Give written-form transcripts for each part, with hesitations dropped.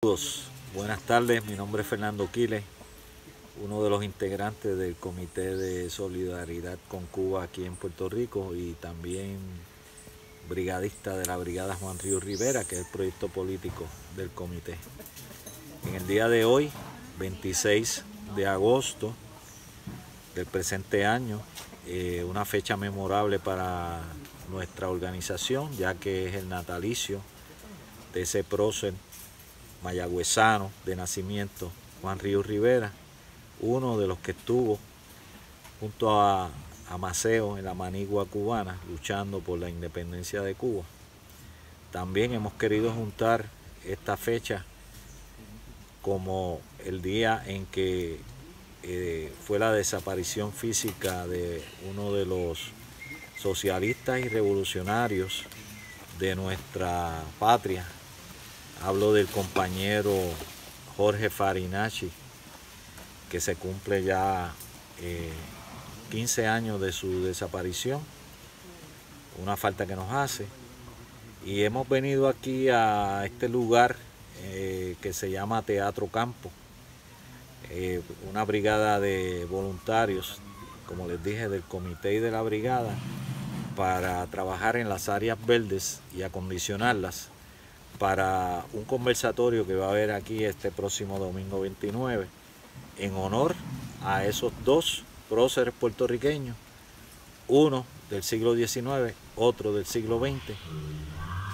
Saludos, buenas tardes, mi nombre es Fernando Quiles, uno de los integrantes del Comité de Solidaridad con Cuba aquí en Puerto Rico y también brigadista de la Brigada Juan Ríos Rivera, que es el proyecto político del comité. En el día de hoy, 26 de agosto del presente año, una fecha memorable para nuestra organización, ya que es el natalicio de ese prócer mayagüezano de nacimiento, Juan Ríos Rivera, uno de los que estuvo junto a Maceo en la Manigua cubana luchando por la independencia de Cuba. También hemos querido juntar esta fecha como el día en que fue la desaparición física de uno de los socialistas y revolucionarios de nuestra patria. Hablo del compañero Jorge Farinacci, que se cumple ya 15 años de su desaparición, una falta que nos hace. Y hemos venido aquí a este lugar que se llama Teatro Campo, una brigada de voluntarios, como les dije, del comité y de la brigada, para trabajar en las áreas verdes y acondicionarlas para un conversatorio que va a haber aquí este próximo domingo 29 en honor a esos dos próceres puertorriqueños, uno del siglo XIX, otro del siglo XX,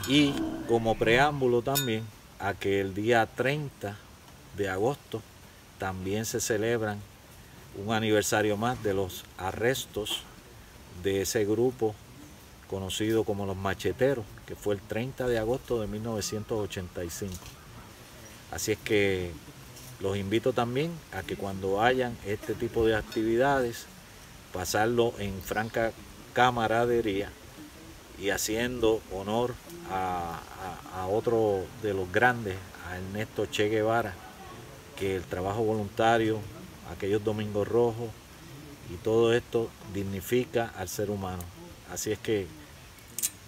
y como preámbulo también a que el día 30 de agosto también se celebran un aniversario más de los arrestos de ese grupo conocido como los macheteros, que fue el 30 de agosto de 1985. Así es que los invito también a que cuando hayan este tipo de actividades, pasarlo en franca camaradería y haciendo honor a otro de los grandes, a Ernesto Che Guevara, que el trabajo voluntario, aquellos domingos rojos y todo esto dignifica al ser humano. Así es que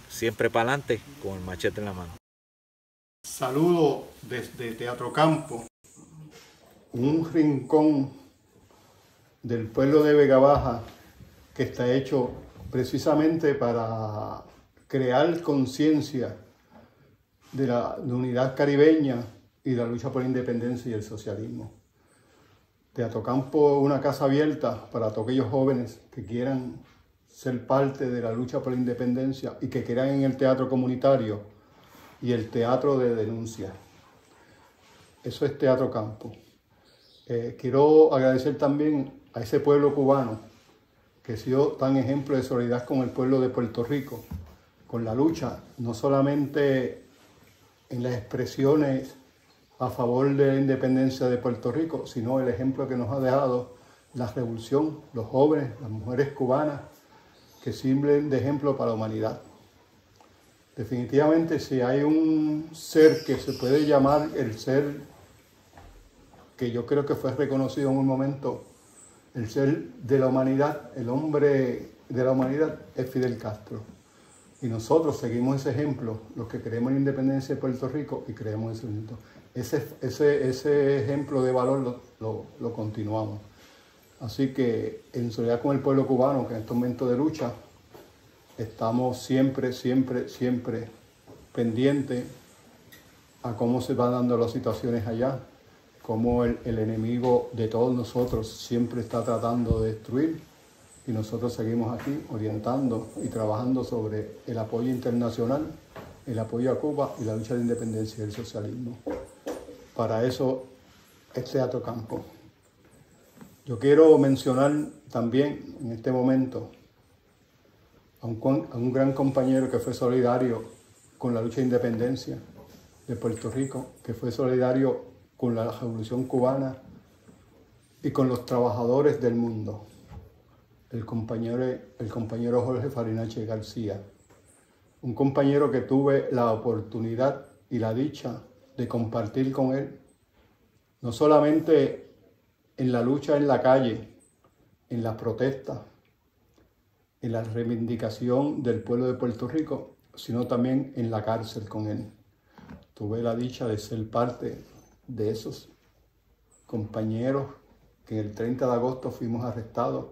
siempre para adelante con el machete en la mano. Saludo desde Teatro Campo, un rincón del pueblo de Vega Baja que está hecho precisamente para crear conciencia de la unidad caribeña y la lucha por la independencia y el socialismo. Teatro Campo es una casa abierta para todos aquellos jóvenes que quieran ser parte de la lucha por la independencia y que crean en el teatro comunitario y el teatro de denuncia. Eso es Teatro Campo. Quiero agradecer también a ese pueblo cubano que ha sido tan ejemplo de solidaridad con el pueblo de Puerto Rico, con la lucha, no solamente en las expresiones a favor de la independencia de Puerto Rico, sino el ejemplo que nos ha dejado la revolución, los jóvenes, las mujeres cubanas, que sirven de ejemplo para la humanidad. Definitivamente, si hay un ser que se puede llamar el ser que yo creo que fue reconocido en un momento, el ser de la humanidad, el hombre de la humanidad, es Fidel Castro. Y nosotros seguimos ese ejemplo, los que creemos en la independencia de Puerto Rico y creemos en ese ejemplo. Ese ejemplo de valor lo continuamos. Así que en solidaridad con el pueblo cubano, que en estos momentos de lucha, estamos siempre pendientes a cómo se van dando las situaciones allá, cómo el enemigo de todos nosotros siempre está tratando de destruir, y nosotros seguimos aquí orientando y trabajando sobre el apoyo internacional, el apoyo a Cuba y la lucha de independencia y del socialismo. Para eso es Teatro Campo. Yo quiero mencionar también en este momento a un gran compañero que fue solidario con la lucha de independencia de Puerto Rico, que fue solidario con la Revolución Cubana y con los trabajadores del mundo, el compañero Jorge Farinacci García, un compañero que tuve la oportunidad y la dicha de compartir con él, no solamente en la lucha en la calle, en las protestas, en la reivindicación del pueblo de Puerto Rico, sino también en la cárcel con él. Tuve la dicha de ser parte de esos compañeros que el 30 de agosto fuimos arrestados,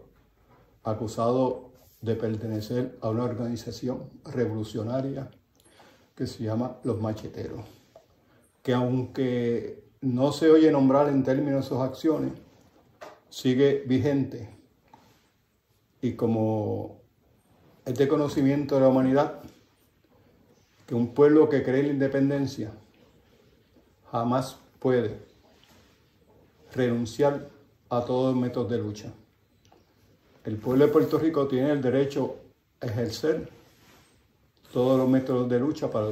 acusados de pertenecer a una organización revolucionaria que se llama Los Macheteros, que aunque no se oye nombrar en términos de sus acciones, sigue vigente. Y como es de conocimiento de la humanidad, que un pueblo que cree en la independencia jamás puede renunciar a todos los métodos de lucha. El pueblo de Puerto Rico tiene el derecho a ejercer todos los métodos de lucha para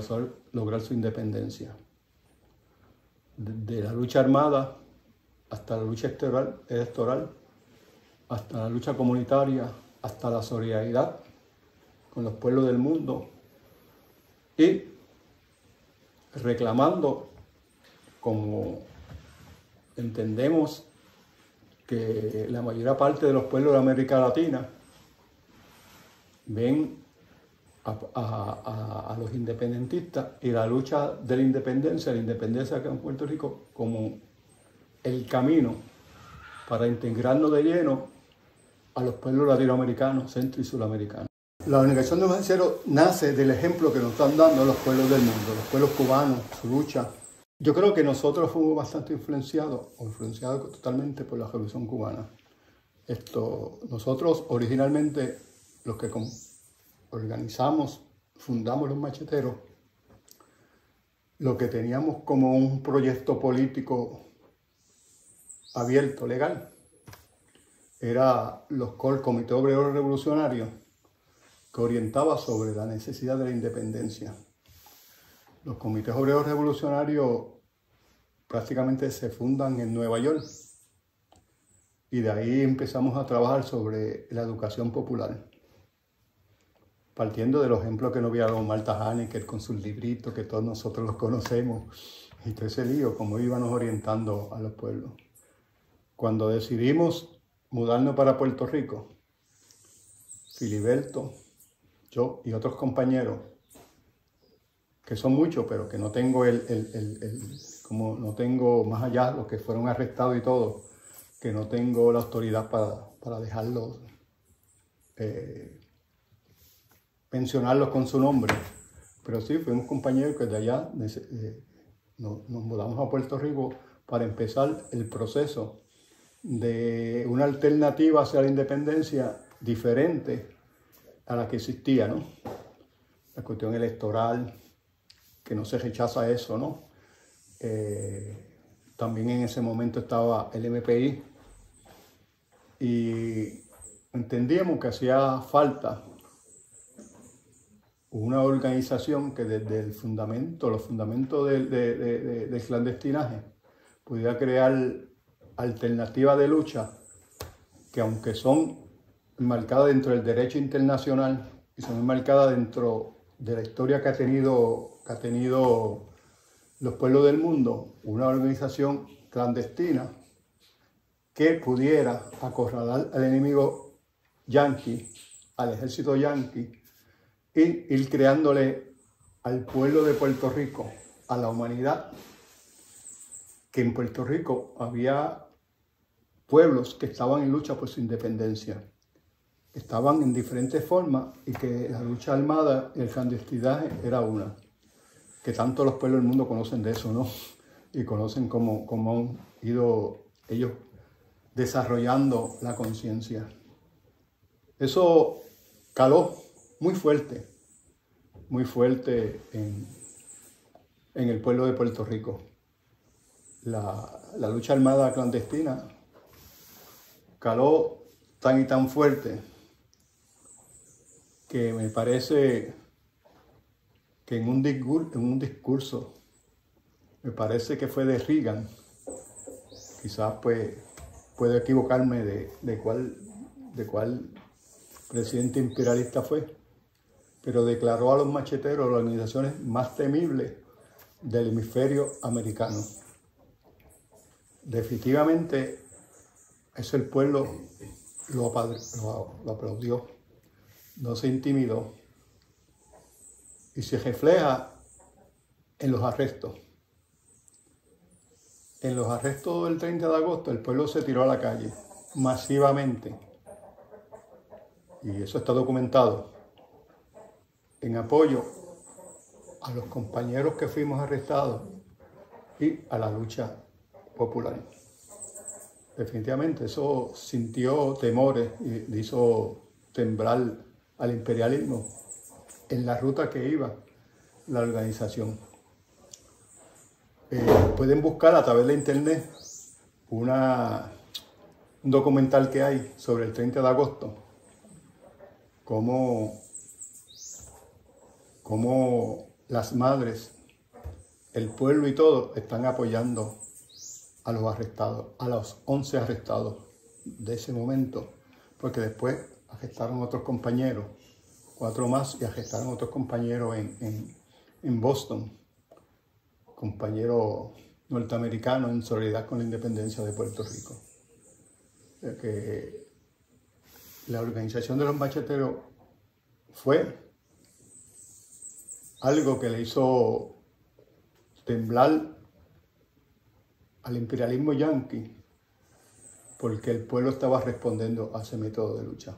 lograr su independencia. De la lucha armada hasta la lucha electoral, hasta la lucha comunitaria, hasta la solidaridad con los pueblos del mundo y reclamando, como entendemos que la mayor parte de los pueblos de América Latina ven a los independentistas y la lucha de la independencia acá en Puerto Rico como el camino para integrarnos de lleno a los pueblos latinoamericanos, centro y sudamericanos. La Organización de los Macheteros nace del ejemplo que nos están dando los pueblos del mundo, los pueblos cubanos, su lucha. Yo creo que nosotros fuimos bastante influenciados totalmente por la Revolución Cubana. Nosotros originalmente, los que fundamos los Macheteros, lo que teníamos como un proyecto político abierto, legal, era el Comité Obrero Revolucionario, que orientaba sobre la necesidad de la independencia. Los comités obreros revolucionarios prácticamente se fundan en Nueva York y de ahí empezamos a trabajar sobre la educación popular, partiendo de los ejemplos que nos había dado Martha Hanekel con sus libritos, que todos nosotros los conocemos, y todo ese lío, cómo íbamos orientando a los pueblos. Cuando decidimos mudarnos para Puerto Rico, Filiberto, yo y otros compañeros, que son muchos, pero que no tengo como no tengo más allá, los que fueron arrestados y todo, que no tengo la autoridad para dejarlos, mencionarlos con su nombre. Pero sí, fuimos compañeros que de allá nos mudamos a Puerto Rico para empezar el proceso de una alternativa hacia la independencia diferente a la que existía, ¿no? La cuestión electoral, que no se rechaza eso, ¿no? También en ese momento estaba el MPI y entendíamos que hacía falta una organización que desde los fundamentos del clandestinaje, pudiera crear alternativas de lucha que, aunque son enmarcadas dentro del derecho internacional y son enmarcadas dentro de la historia que ha tenido los pueblos del mundo, una organización clandestina que pudiera acorralar al enemigo yanqui, al ejército yanqui, y ir creándole al pueblo de Puerto Rico, a la humanidad, que en Puerto Rico había pueblos que estaban en lucha por su independencia, estaban en diferentes formas y que la lucha armada y el clandestinaje era una, que tanto los pueblos del mundo conocen de eso, ¿no? Y conocen cómo han ido ellos desarrollando la conciencia. Eso caló muy fuerte en el pueblo de Puerto Rico. La lucha armada clandestina caló tan y tan fuerte que me parece que en un discurso, me parece que fue de Reagan, quizás pues puedo equivocarme de cuál presidente imperialista fue, pero declaró a los macheteros las organizaciones más temibles del hemisferio americano. Definitivamente eso el pueblo lo aplaudió, no se intimidó y se refleja en los arrestos, en los arrestos del 30 de agosto el pueblo se tiró a la calle masivamente, y eso está documentado, en apoyo a los compañeros que fuimos arrestados y a la lucha popular. Definitivamente eso sintió temores y hizo temblar al imperialismo en la ruta que iba la organización. Pueden buscar a través de internet un documental que hay sobre el 30 de agosto, cómo las madres, el pueblo y todo están apoyando a los arrestados, a los 11 arrestados de ese momento, porque después arrestaron otros compañeros, 4 más, y arrestaron otros compañeros en Boston, compañeros norteamericanos en solidaridad con la independencia de Puerto Rico. O sea que la organización de los macheteros fue algo que le hizo temblar al imperialismo yanqui, porque el pueblo estaba respondiendo a ese método de lucha.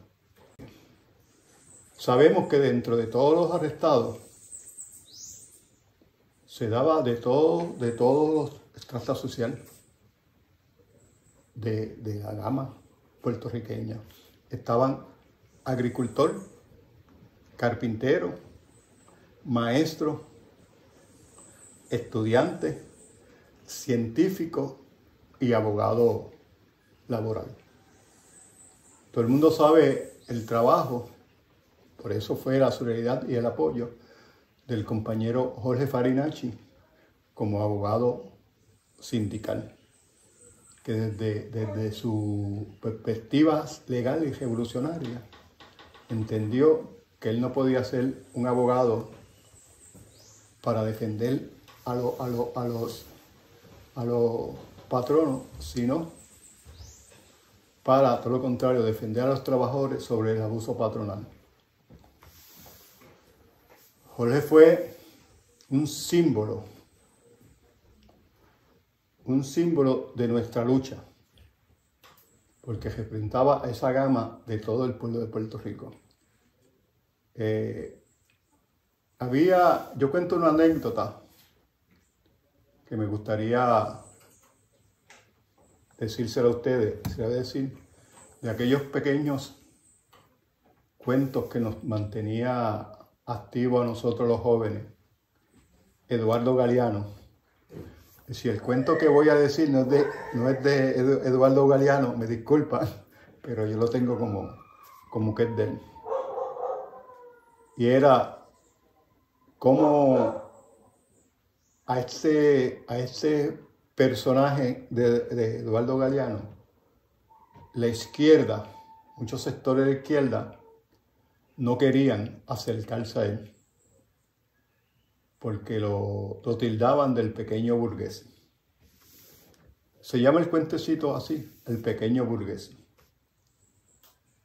Sabemos que dentro de todos los arrestados se daba de todos los estratos sociales de la gama puertorriqueña. Estaban agricultor, carpintero, maestro, estudiante, científico y abogado laboral. Todo el mundo sabe el trabajo, por eso fue la solidaridad y el apoyo del compañero Jorge Farinacci como abogado sindical, que desde su perspectiva legal y revolucionaria entendió que él no podía ser un abogado para defender a los patronos, sino para, todo lo contrario, defender a los trabajadores sobre el abuso patronal. Jorge fue un símbolo de nuestra lucha, porque representaba a esa gama de todo el pueblo de Puerto Rico. Yo cuento una anécdota que me gustaría decírselo a ustedes, de aquellos pequeños cuentos que nos mantenía activos a nosotros los jóvenes. Eduardo Galeano. Si el cuento que voy a decir no es de Eduardo Galeano, me disculpan, pero yo lo tengo como que es de él. Y era como a ese personaje de Eduardo Galeano, la izquierda, muchos sectores de la izquierda, no querían acercarse a él, porque lo tildaban del pequeño burgués. Se llama el cuentecito así, el pequeño burgués.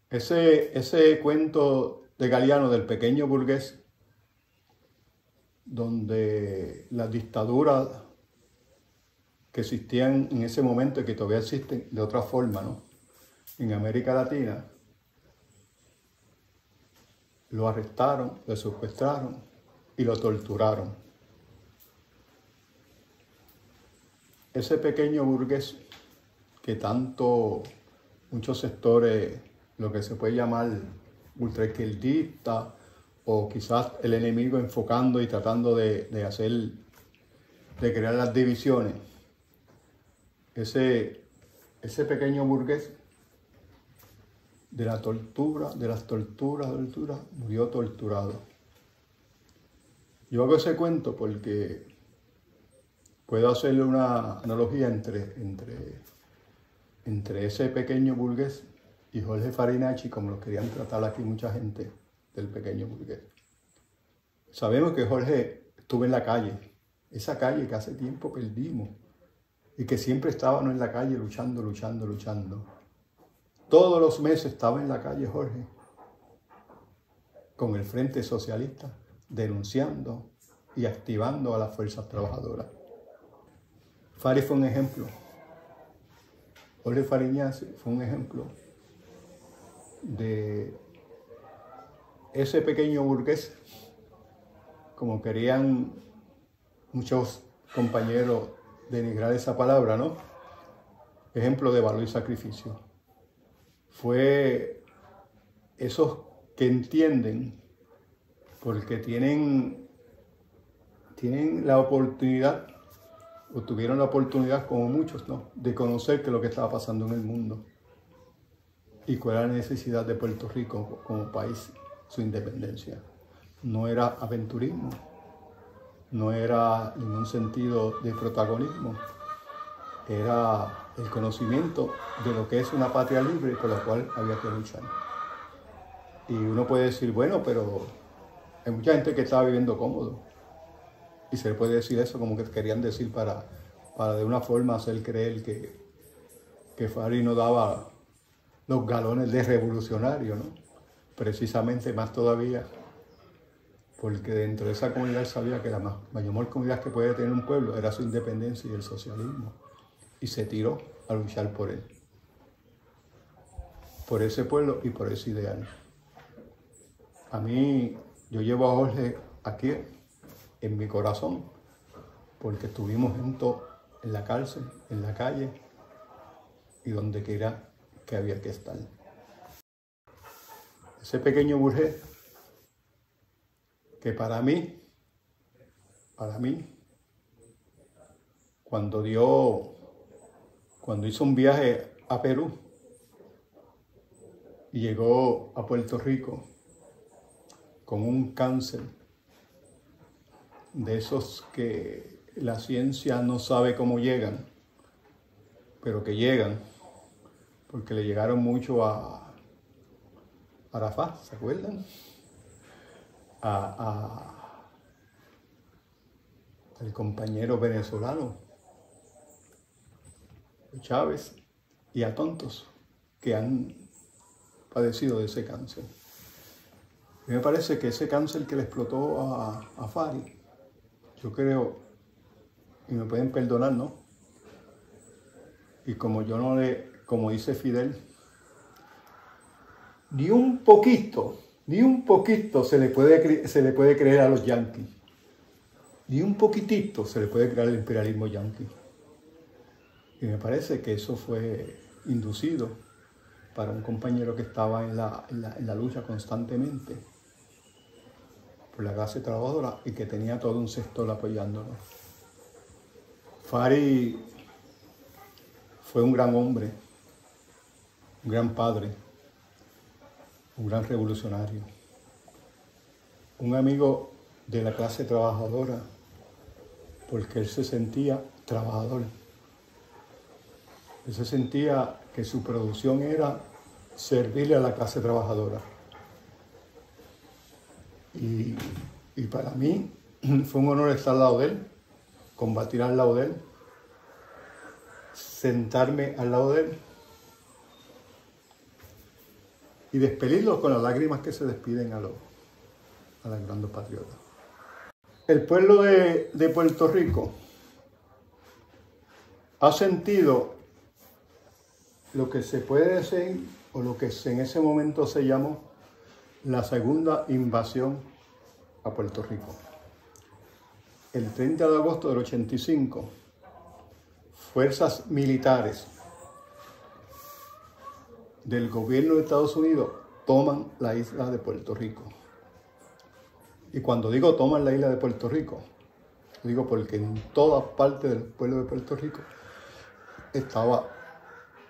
Ese cuento de Galeano del pequeño burgués, donde las dictaduras que existían en ese momento y que todavía existen de otra forma, ¿no?, en América Latina, lo arrestaron, lo secuestraron y lo torturaron. Ese pequeño burgués que tanto muchos sectores, lo que se puede llamar ultraizquierdista, o quizás el enemigo enfocando y tratando de crear las divisiones, ese pequeño burgués de las torturas, murió torturado. Yo hago ese cuento porque puedo hacerle una analogía entre ese pequeño burgués y Jorge Farinacci, como lo querían tratar aquí mucha gente del pequeño burgués. Sabemos que Jorge estuvo en la calle, esa calle que hace tiempo perdimos y que siempre estábamos en la calle luchando. Todos los meses estaba en la calle Jorge con el Frente Socialista, denunciando y activando a las fuerzas trabajadoras. Fari fue un ejemplo. Jorge Fariñas fue un ejemplo de ese pequeño burgués, como querían muchos compañeros denigrar esa palabra, ¿no? Ejemplo de valor y sacrificio. Fue esos que entienden, porque tienen la oportunidad, o tuvieron la oportunidad, como muchos, ¿no?, de conocer qué es lo que estaba pasando en el mundo y cuál era la necesidad de Puerto Rico como país, su independencia. No era aventurismo, no era ningún sentido de protagonismo, era el conocimiento de lo que es una patria libre por la cual había que luchar. Y uno puede decir, bueno, pero hay mucha gente que estaba viviendo cómodo. Y se le puede decir eso como que querían decir para de una forma hacer creer que Fari no daba los galones de revolucionario, ¿no? Precisamente más todavía, porque dentro de esa comunidad sabía que la mayor comunidad que puede tener un pueblo era su independencia y el socialismo. Y se tiró a luchar por él, por ese pueblo y por ese ideal. A mí, yo llevo a Jorge aquí en mi corazón, porque estuvimos juntos en la cárcel, en la calle y donde quiera que había que estar. Ese pequeño burgués que para mí, cuando hizo un viaje a Perú y llegó a Puerto Rico con un cáncer de esos que la ciencia no sabe cómo llegan, pero que llegan, porque le llegaron mucho a Arafat, ¿se acuerdan? Al compañero venezolano Chávez y a tontos que han padecido de ese cáncer. A mí me parece que ese cáncer que le explotó a Fari, yo creo, y me pueden perdonar, ¿no? Y como como dice Fidel, ni un poquito se le puede creer a los yanquis. Ni un poquitito se le puede creer al imperialismo yanqui. Y me parece que eso fue inducido para un compañero que estaba en la lucha constantemente por la clase trabajadora y que tenía todo un sector apoyándolo. Fari fue un gran hombre, un gran padre, un gran revolucionario, un amigo de la clase trabajadora, porque él se sentía trabajador. Él se sentía que su producción era servirle a la clase trabajadora. Y para mí fue un honor estar al lado de él, combatir al lado de él, sentarme al lado de él y despedirlo con las lágrimas que se despiden a los grandes patriotas. El pueblo de Puerto Rico ha sentido lo que se puede decir, o lo que en ese momento se llamó la segunda invasión a Puerto Rico. El 30 de agosto del 85, fuerzas militares del gobierno de Estados Unidos toman la isla de Puerto Rico. Y cuando digo toman la isla de Puerto Rico, digo porque en todas partes del pueblo de Puerto Rico estaba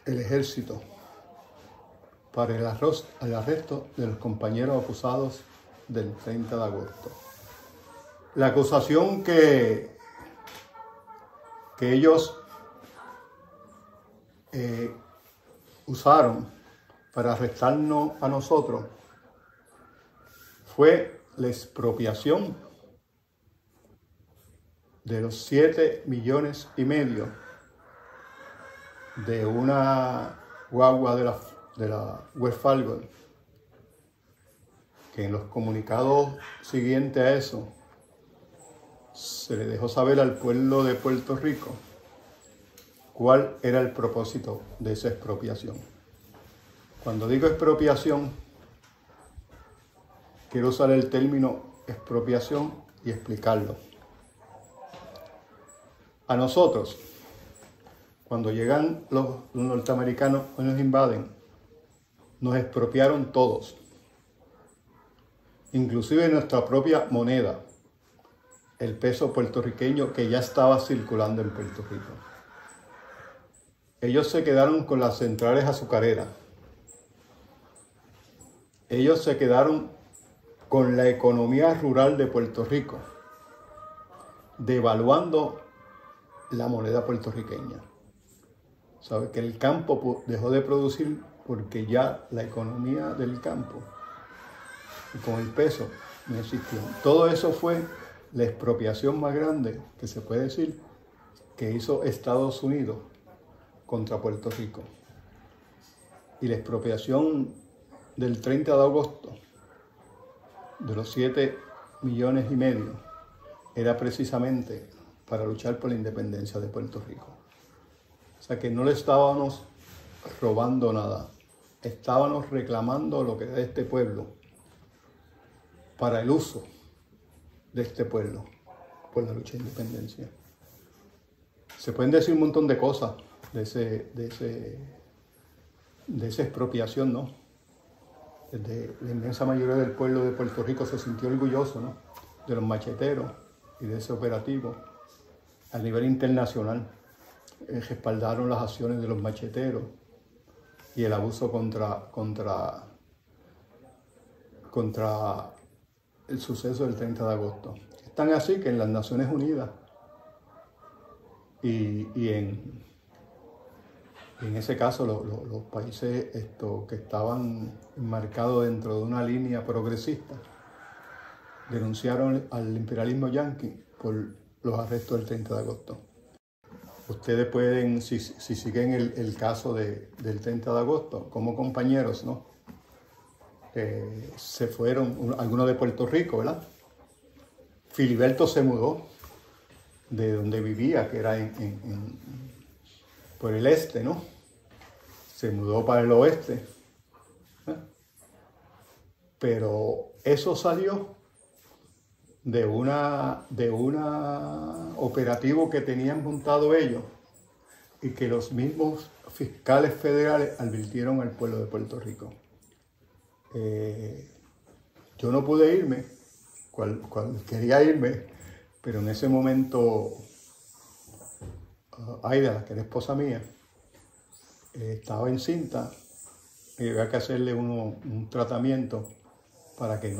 el ejército para el arresto de los compañeros acusados del 30 de agosto. La acusación que ellos usaron para arrestarnos a nosotros fue la expropiación de los 7,5 millones de una guagua de la Wells Fargo, que en los comunicados siguientes a eso se le dejó saber al pueblo de Puerto Rico ¿Cuál era el propósito de esa expropiación? Cuando digo expropiación, quiero usar el término expropiación y explicarlo. A nosotros, cuando llegan los norteamericanos y nos invaden, nos expropiaron todos, inclusive nuestra propia moneda, el peso puertorriqueño que ya estaba circulando en Puerto Rico. Ellos se quedaron con las centrales azucareras. Ellos se quedaron con la economía rural de Puerto Rico, devaluando la moneda puertorriqueña. Sabe que el campo dejó de producir porque ya la economía del campo y con el peso no existió. Todo eso fue la expropiación más grande que se puede decir que hizo Estados Unidos contra Puerto Rico. Y la expropiación del 30 de agosto de los 7,5 millones era precisamente para luchar por la independencia de Puerto Rico. O sea que no le estábamos robando nada, estábamos reclamando lo que era de este pueblo para el uso de este pueblo por la lucha de independencia. Se pueden decir un montón de cosas de esa expropiación, ¿no? Desde la inmensa mayoría del pueblo de Puerto Rico se sintió orgulloso, ¿no?, de los macheteros y de ese operativo. A nivel internacional respaldaron las acciones de los macheteros y el abuso contra el suceso del 30 de agosto. Es tan así que en las Naciones Unidas y en ese caso los países que estaban enmarcados dentro de una línea progresista denunciaron al imperialismo yanqui por los arrestos del 30 de agosto. Ustedes pueden, si siguen el caso del 30 de agosto, como compañeros, ¿no? Se fueron, algunos de Puerto Rico, ¿verdad? Filiberto se mudó de donde vivía, que era por el este, ¿no? Se mudó para el oeste. Pero eso salió de una operativo que tenían montado ellos y que los mismos fiscales federales advirtieron al pueblo de Puerto Rico. Yo no pude irme, cuando quería irme, pero en ese momento Aida, la que era esposa mía, estaba encinta y había que hacerle un tratamiento para que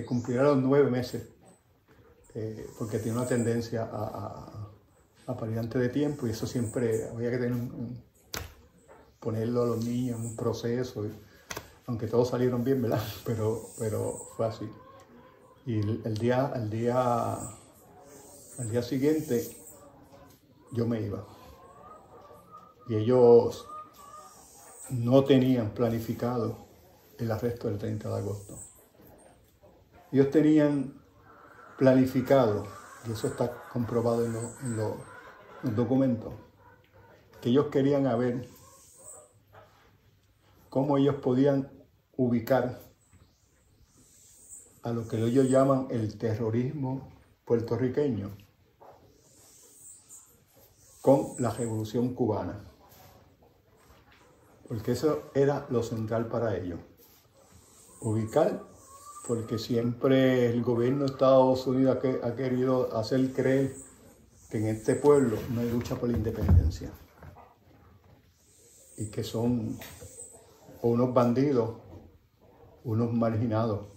cumpliera los 9 meses, porque tiene una tendencia a parir antes de tiempo y eso siempre había que ponerlo a los niños en un proceso, aunque todos salieron bien, ¿verdad? Pero fue así. Y al día siguiente yo me iba. Y ellos no tenían planificado el arresto del 30 de agosto. Ellos tenían planificado, y eso está comprobado en los documentos, que ellos querían ver cómo ellos podían ubicar a lo que ellos llaman el terrorismo puertorriqueño con la Revolución Cubana. Porque eso era lo central para ellos. Ubicar, porque siempre el gobierno de Estados Unidos ha querido hacer creer que en este pueblo no hay lucha por la independencia. Y que son unos bandidos, unos marginados,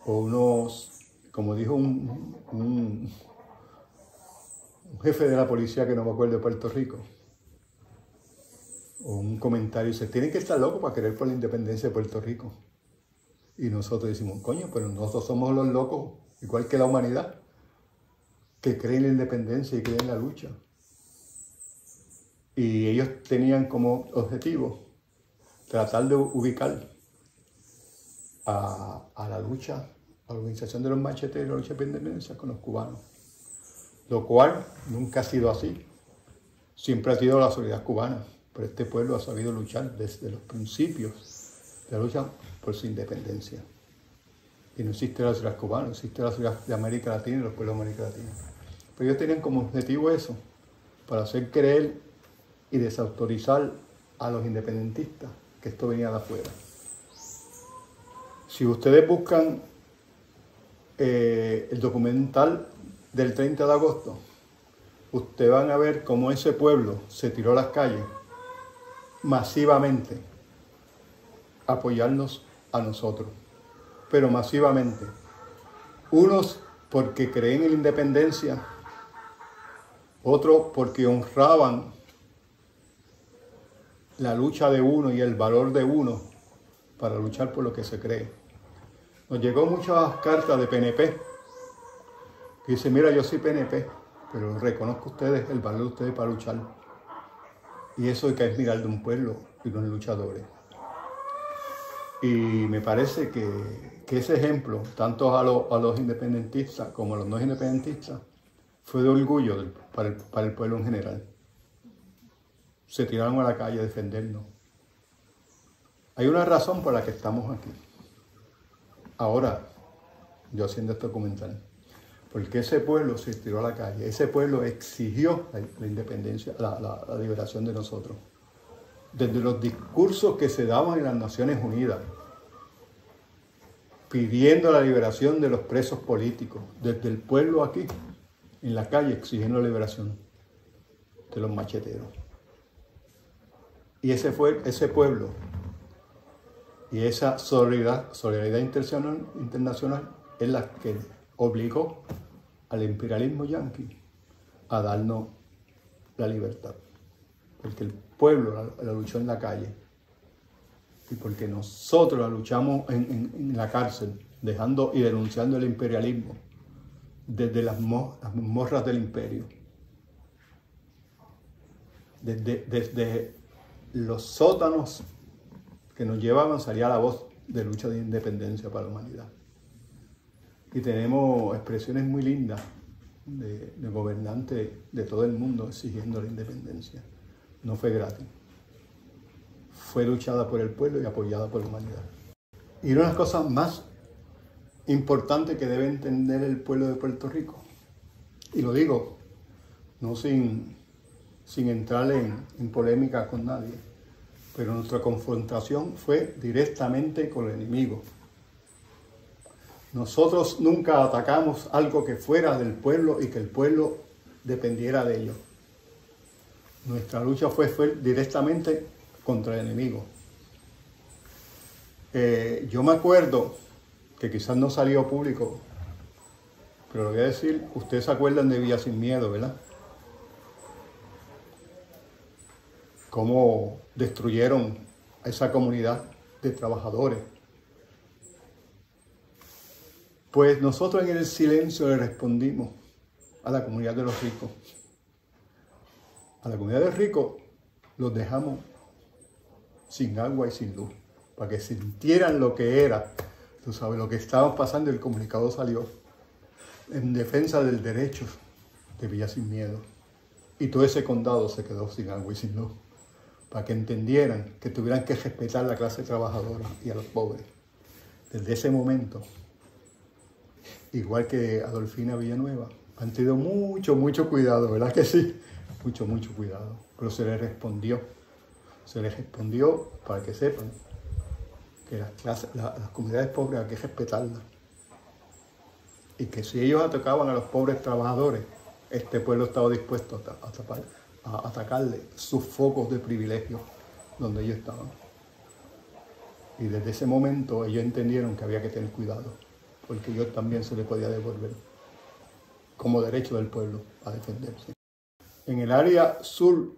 o unos, como dijo un jefe de la policía que no me acuerdo de Puerto Rico, o un comentario, dice, tienen que estar locos para querer por la independencia de Puerto Rico. Y nosotros decimos, coño, pero nosotros somos los locos, igual que la humanidad, que creen en la independencia y creen en la lucha. Y ellos tenían como objetivo tratar de ubicar a la lucha, a la organización de los macheteros, la lucha de independencia con los cubanos. Lo cual nunca ha sido así. siempre ha sido la solidaridad cubana, pero este pueblo ha sabido luchar desde los principios de la lucha por su independencia. Y no existe la solidaridad cubana, no existe la solidaridad de América Latina y los pueblos de América Latina. Pero ellos tenían como objetivo eso, para hacer creer y desautorizar a los independentistas que esto venía de afuera. Si ustedes buscan el documental del 30 de agosto, ustedes van a ver cómo ese pueblo se tiró a las calles masivamente a apoyarnos a nosotros, pero masivamente. Unos porque creen en la independencia, otros porque honraban la lucha de uno y el valor de uno para luchar por lo que se cree. Nos llegó muchas cartas de PNP que dicen, mira, yo soy PNP, pero reconozco a ustedes el valor de ustedes para luchar. Y eso hay que admirar de un pueblo y de unos luchadores. Y me parece que ese ejemplo, tanto a los independentistas como a los no independentistas, fue de orgullo para el pueblo en general. Se tiraron a la calle a defendernos. Hay una razón por la que estamos aquí. Ahora, yo haciendo este documental, porque ese pueblo se tiró a la calle, ese pueblo exigió la independencia, la liberación de nosotros. Desde los discursos que se daban en las Naciones Unidas, pidiendo la liberación de los presos políticos, desde el pueblo aquí, en la calle, exigiendo la liberación de los macheteros. Y ese pueblo y esa solidaridad internacional es la que obligó al imperialismo yanqui a darnos la libertad. Porque el pueblo la luchó en la calle y porque nosotros la luchamos en la cárcel, dejando y denunciando el imperialismo desde las mazmorras del imperio. Desde los sótanos que nos llevaban salía la voz de lucha de independencia para la humanidad. Y tenemos expresiones muy lindas de gobernantes de todo el mundo exigiendo la independencia. No fue gratis. Fue luchada por el pueblo y apoyada por la humanidad. Y una de las cosas más importantes que debe entender el pueblo de Puerto Rico, y lo digo no sin entrar en polémica con nadie, pero nuestra confrontación fue directamente con el enemigo. Nosotros nunca atacamos algo que fuera del pueblo y que el pueblo dependiera de ello. Nuestra lucha fue directamente contra el enemigo. Yo me acuerdo, que quizás no salió público, pero lo voy a decir, ustedes se acuerdan de Villa Sin Miedo, ¿verdad? Cómo destruyeron a esa comunidad de trabajadores. Pues nosotros en el silencio le respondimos a la comunidad de los ricos. A la comunidad de los ricos los dejamos sin agua y sin luz, para que sintieran lo que era, tú sabes, lo que estábamos pasando. El comunicado salió en defensa del derecho de Villa Sin Miedo. Y todo ese condado se quedó sin agua y sin luz, para que entendieran que tuvieran que respetar a la clase trabajadora y a los pobres. Desde ese momento, igual que Adolfina Villanueva, han tenido mucho cuidado, ¿verdad que sí? Mucho cuidado. Pero se les respondió. Se les respondió para que sepan que las comunidades pobres hay que respetarlas. Y que si ellos atacaban a los pobres trabajadores, este pueblo estaba dispuesto a atacarle sus focos de privilegio donde ellos estaban. Y desde ese momento ellos entendieron que había que tener cuidado, porque ellos también se les podía devolver como derecho del pueblo a defenderse. En el área sur,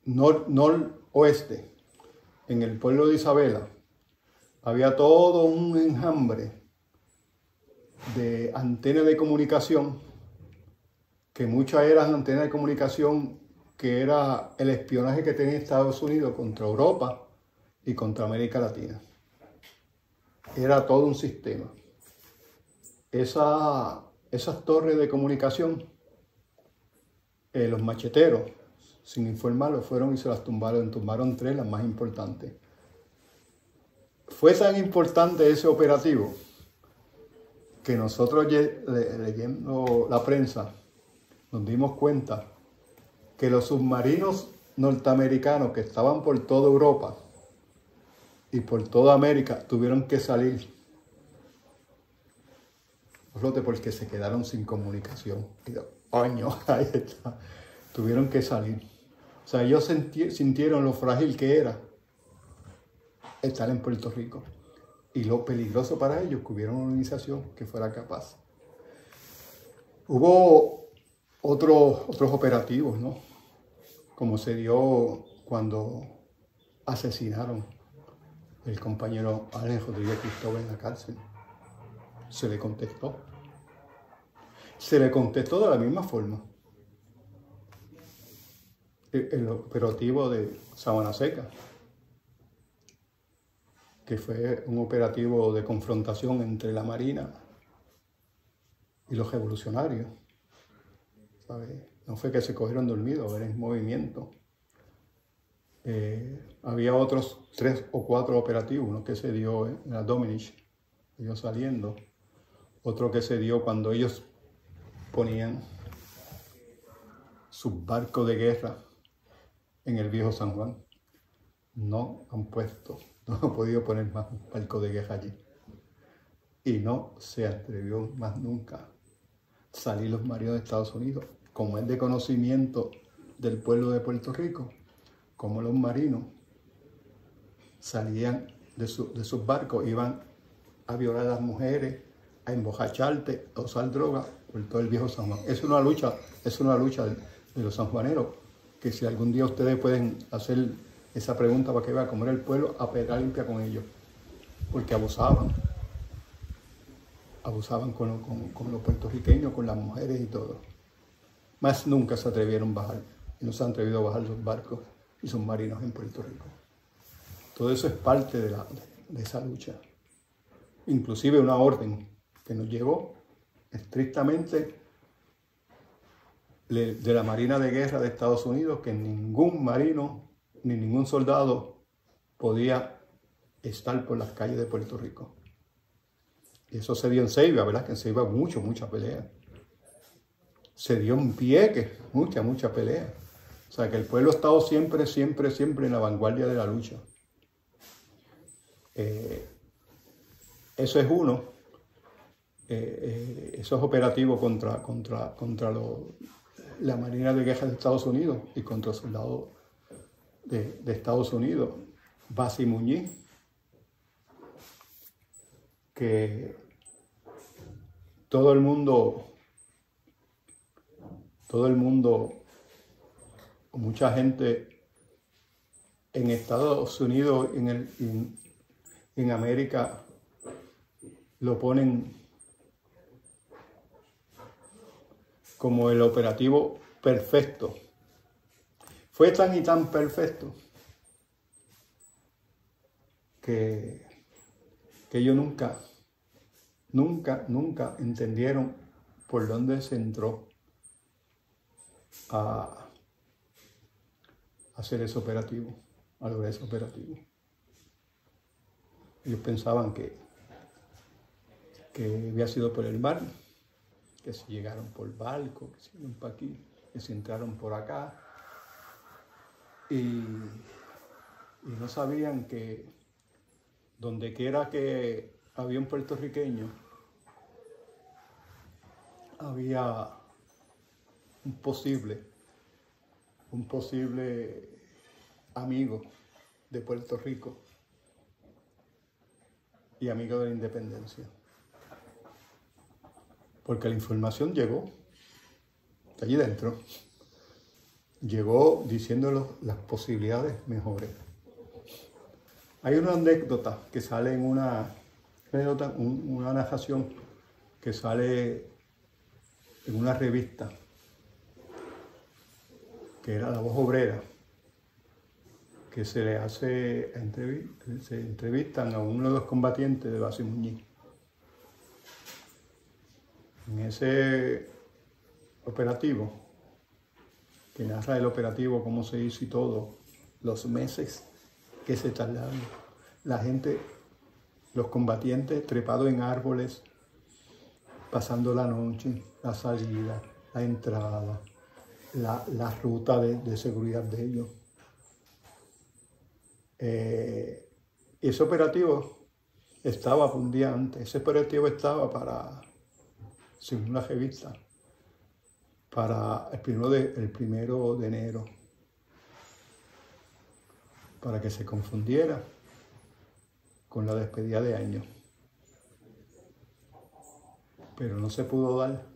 noroeste, en el pueblo de Isabela, había todo un enjambre de antenas de comunicación, que muchas eran antenas de comunicación que era el espionaje que tenía Estados Unidos contra Europa y contra América Latina. Era todo un sistema. Esas torres de comunicación los macheteros, sin informarlo, fueron y se las tumbaron 3, las más importantes. Fue tan importante ese operativo que nosotros leyendo la prensa nos dimos cuenta que los submarinos norteamericanos que estaban por toda Europa y por toda América tuvieron que salir porque se quedaron sin comunicación. Años, ahí está. Tuvieron que salir. O sea, ellos sintieron lo frágil que era estar en Puerto Rico y lo peligroso para ellos que hubiera una organización que fuera capaz. Hubo otros operativos, ¿no? Como se dio cuando asesinaron el compañero Alex Rodríguez Cristóbal en la cárcel. Se le contestó. Se le contestó de la misma forma. El operativo de Sabana Seca, que fue un operativo de confrontación entre la Marina y los revolucionarios. ¿Sabes? No fue que se cogieron dormidos, era en movimiento. Había otros 3 o 4 operativos, uno que se dio en la Dominich, ellos saliendo, otro que se dio cuando ellos ponían sus barcos de guerra en el viejo San Juan. No han podido poner más barcos de guerra allí. Y no se atrevió más nunca salir los marinos de Estados Unidos, como es de conocimiento del pueblo de Puerto Rico, como los marinos salían de sus barcos, iban a violar a las mujeres, a embojacharte, a usar droga por todo el viejo San Juan. Es una lucha de los sanjuaneros, que si algún día ustedes pueden hacer esa pregunta para que vean cómo era el pueblo, a pedra limpia con ellos, porque abusaban con los puertorriqueños, con las mujeres y todo. Más nunca se atrevieron a bajar, y no se han atrevido a bajar sus barcos y sus marinos en Puerto Rico. Todo eso es parte de esa lucha. Inclusive una orden que nos llegó estrictamente de la Marina de Guerra de Estados Unidos, que ningún marino ni ningún soldado podía estar por las calles de Puerto Rico. Y eso se dio en Ceiba, ¿verdad? Que en Ceiba mucha pelea. Se dio en Vieques, mucha pelea. O sea, que el pueblo ha estado siempre en la vanguardia de la lucha. Eso es uno. Esos operativos contra la Marina de Guerra de Estados Unidos y contra los soldados de Estados Unidos. Basi Muñiz, que todo el mundo, mucha gente en Estados Unidos, en América, lo ponen como el operativo perfecto. Fue tan y tan perfecto que ellos nunca entendieron por dónde se entró a hacer ese operativo, a lograr ese operativo. Ellos pensaban que había sido por el mar, que si llegaron por barco, que si llegaron para aquí, que si entraron por acá. Y no sabían que donde quiera que había un puertorriqueño, había un posible amigo de Puerto Rico y amigo de la independencia. Porque la información llegó allí dentro. Llegó diciéndonos las posibilidades mejores. Hay una anécdota que sale en una narración que sale en una revista que era La Voz Obrera, que se entrevistan a uno de los combatientes de Basi Muñiz. En ese operativo que narra el operativo, cómo se hizo y todo, los meses que se tardaron. La gente, los combatientes trepados en árboles, pasando la noche, la salida, la entrada, la ruta de seguridad de ellos. Ese operativo estaba un día antes. Ese operativo estaba para, según la revista, para el primero de enero, para que se confundiera con la despedida de año. Pero no se pudo dar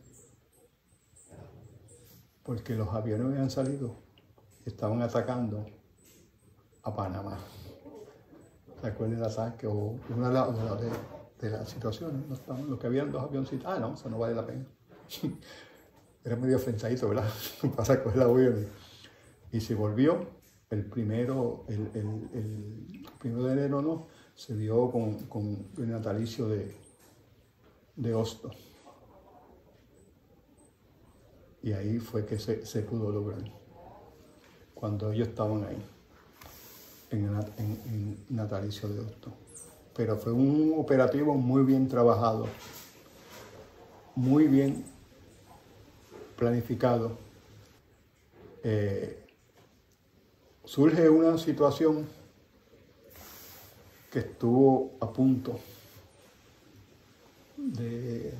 porque los aviones habían salido y estaban atacando a Panamá. ¿Recuerden el ataque o una de las situaciones? No estaban, los que habían dos avioncitos. Ah, no, eso no vale la pena. Era medio ofensadito, ¿verdad? Para coger aviones. Y se volvió el primero de enero, ¿no? Se dio con el natalicio de Hosto. Y ahí fue que se pudo lograr, cuando ellos estaban ahí, en el natalicio de Hosto. Pero fue un operativo muy bien trabajado, muy bien planificado. Surge una situación que estuvo a punto de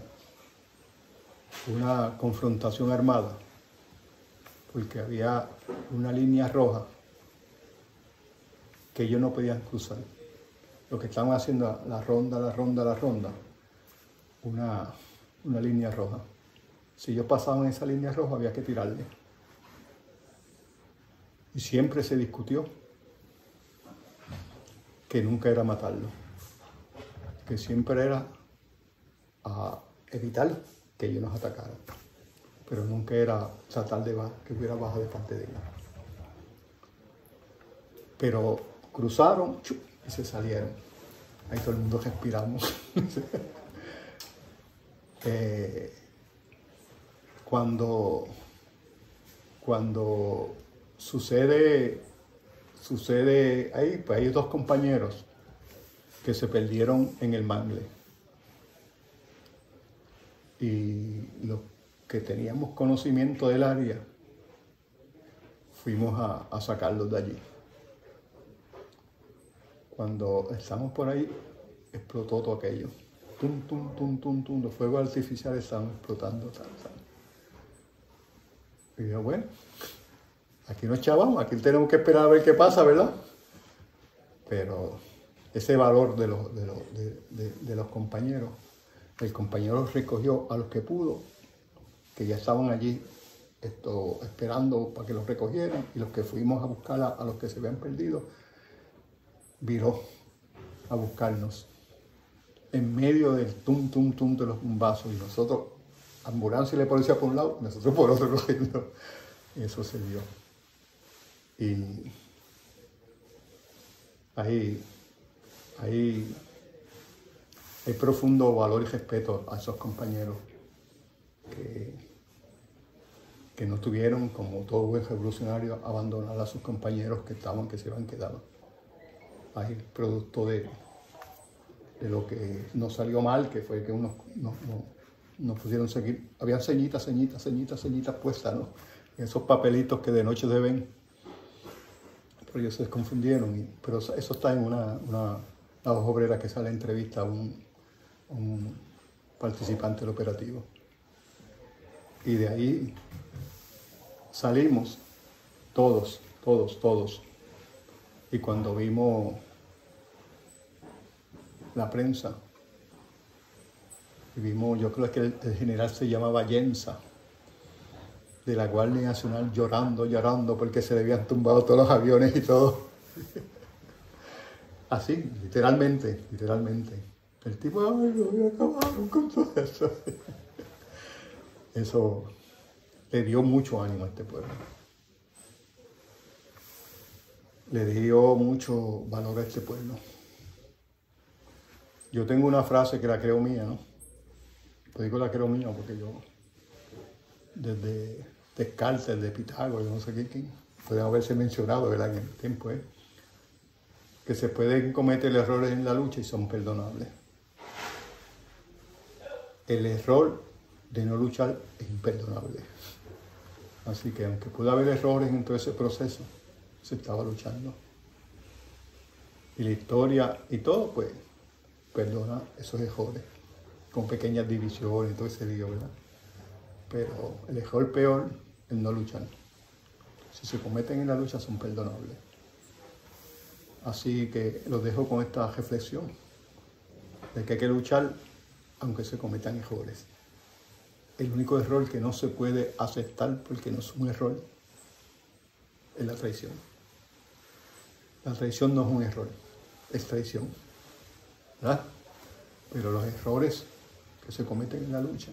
una confrontación armada, porque había una línea roja que ellos no podían cruzar. Lo que estaban haciendo, la ronda, una línea roja. Si ellos pasaban esa línea roja, había que tirarle. Y siempre se discutió que nunca era matarlo, que siempre era a evitar que ellos nos atacaran, pero nunca era tratar de que hubiera baja de parte de ellos. Pero cruzaron y se salieron. Ahí todo el mundo respiramos. Cuando sucede ahí, pues hay dos compañeros que se perdieron en el mangle. Y los que teníamos conocimiento del área, fuimos a sacarlos de allí. Cuando estamos por ahí, explotó todo aquello. Tum, tum, tum, tum, tum. Los fuegos artificiales estaban explotando. Y yo, bueno, aquí nos chavamos, aquí tenemos que esperar a ver qué pasa, ¿verdad? Pero ese valor de los compañeros, el compañero recogió a los que pudo, que ya estaban allí esperando para que los recogieran, y los que fuimos a buscar a los que se habían perdido, viró a buscarnos en medio del tum, tum, tum de los bombazos, y nosotros, ambulancia y la policía por un lado, nosotros por otro lado, y eso se dio. Y ahí hay profundo valor y respeto a esos compañeros que no tuvieron, como todo buen revolucionario, abandonar a sus compañeros que se habían quedado. Ahí producto de lo que nos salió mal, que fue que unos nos pusieron seguir. Habían ceñitas puestas, ¿no? Esos papelitos que de noche se ven. Pero ellos se confundieron. Pero eso está en una hoja obrera que sale en entrevista a un participante del operativo. Y de ahí salimos todos. Y cuando vimos la prensa, y vimos, yo creo que el general se llamaba Yenza, de la Guardia Nacional, llorando porque se le habían tumbado todos los aviones y todo. Así, literalmente. El tipo, ay, lo voy a acabar con todo eso. Eso le dio mucho ánimo a este pueblo. Le dio mucho valor a este pueblo. Yo tengo una frase que la creo mía, ¿no? Te digo la creo mía porque yo, desde Descartes, de Pitágoras, no sé quién, pueden haberse mencionado, ¿verdad?, en el tiempo, que se pueden cometer errores en la lucha y son perdonables. El error de no luchar es imperdonable. Así que aunque pudo haber errores en todo ese proceso, se estaba luchando. Y la historia y todo, pues, perdona esos errores, con pequeñas divisiones y todo ese lío, ¿verdad? Pero el error peor es no luchar. Si se cometen en la lucha, son perdonables. Así que los dejo con esta reflexión, de que hay que luchar aunque se cometan errores. El único error que no se puede aceptar, porque no es un error, es la traición. La traición no es un error, es traición, ¿verdad? Pero los errores que se cometen en la lucha,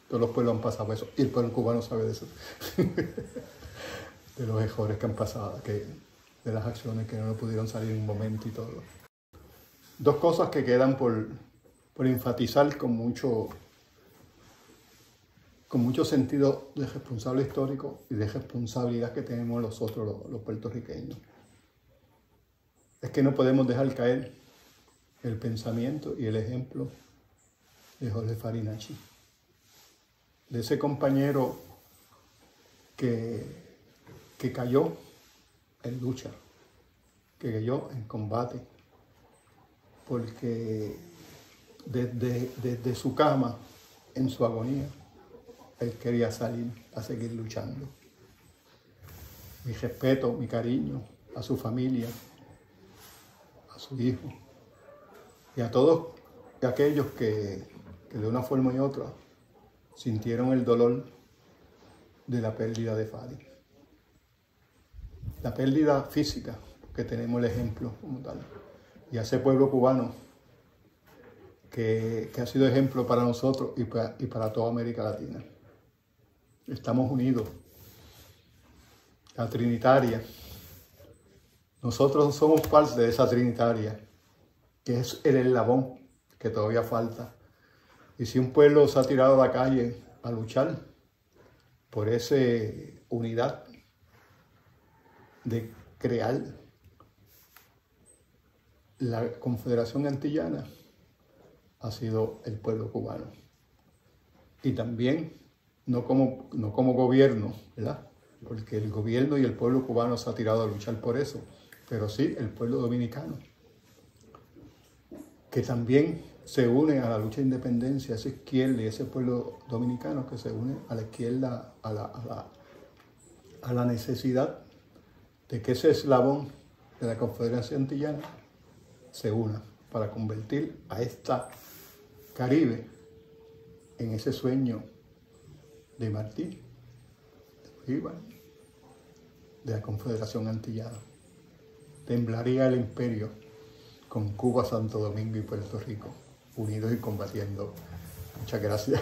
todos los pueblos han pasado eso, y el pueblo cubano sabe de eso, de los errores que han pasado, de las acciones que no pudieron salir en un momento y todo. Dos cosas que quedan por enfatizar con mucho sentido de responsable histórico y de responsabilidad que tenemos nosotros los puertorriqueños. Es que no podemos dejar caer el pensamiento y el ejemplo de Jorge Farinacci, de ese compañero que cayó en lucha, que cayó en combate, porque desde su cama, en su agonía, él quería salir a seguir luchando. Mi respeto, mi cariño a su familia, a su hijo y a todos aquellos que de una forma y otra sintieron el dolor de la pérdida de Fadi. La pérdida física, que tenemos el ejemplo como tal, y a ese pueblo cubano que ha sido ejemplo para nosotros y para toda América Latina. Estamos unidos. La Trinitaria. Nosotros somos parte de esa Trinitaria, que es el eslabón que todavía falta. Y si un pueblo se ha tirado a la calle a luchar por esa unidad de crear la Confederación Antillana, ha sido el pueblo cubano. Y también, no como gobierno, ¿verdad?, porque el gobierno y el pueblo cubano se ha tirado a luchar por eso, pero sí el pueblo dominicano, que también se une a la lucha de independencia, esa izquierda y ese pueblo dominicano que se une a la izquierda, a la necesidad de que ese eslabón de la Confederación Antillana se una para convertir a esta Caribe en ese sueño de Martí, de Bolívar, de la Confederación Antillana. Temblaría el imperio con Cuba, Santo Domingo y Puerto Rico, unidos y combatiendo. Muchas gracias.